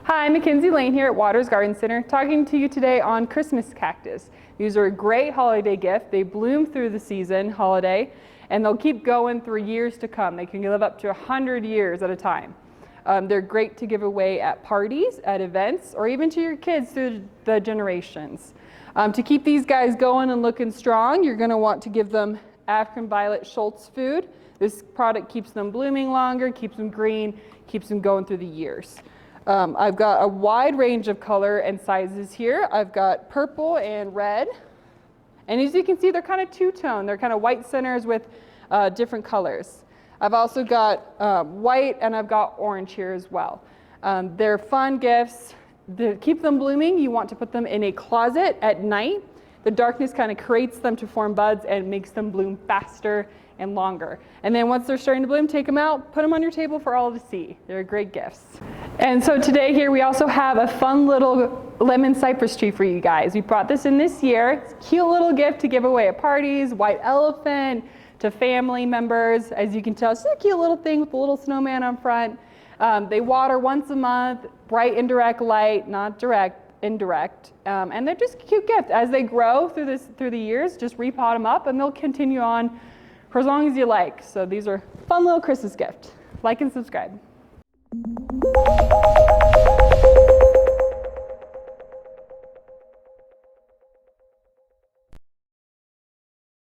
Hi, McKenzie Lane here at Waters Garden Center, talking to you today on Christmas Cactus. These are a great holiday gift. They bloom through the season, holiday, and they'll keep going through years to come. They can live up to 100 years at a time. They're great to give away at parties, at events, or even to your kids through the generations. To keep these guys going and looking strong, you're going to want to give them African Violet Schultz food. This product keeps them blooming longer, keeps them green, keeps them going through the years. I've got a wide range of color and sizes here. I've got purple and red. And as you can see, they're kind of two-tone. They're kind of white centers with different colors. I've also got white and I've got orange here as well. They're fun gifts. To keep them blooming, you want to put them in a closet at night. The darkness kind of creates them to form buds and makes them bloom faster and longer. And then once they're starting to bloom, take them out, put them on your table for all to see. They're great gifts. And so today here we also have a fun little lemon cypress tree for you guys. We brought this in this year. It's a cute little gift to give away at parties, white elephant, to family members. As you can tell, it's a cute little thing with a little snowman on front. They water once a month, bright indirect light, not direct, indirect, and they're just a cute gift. As they grow through the years, just repot them up and they'll continue on for as long as you like. So these are fun little Christmas gift. Like and subscribe.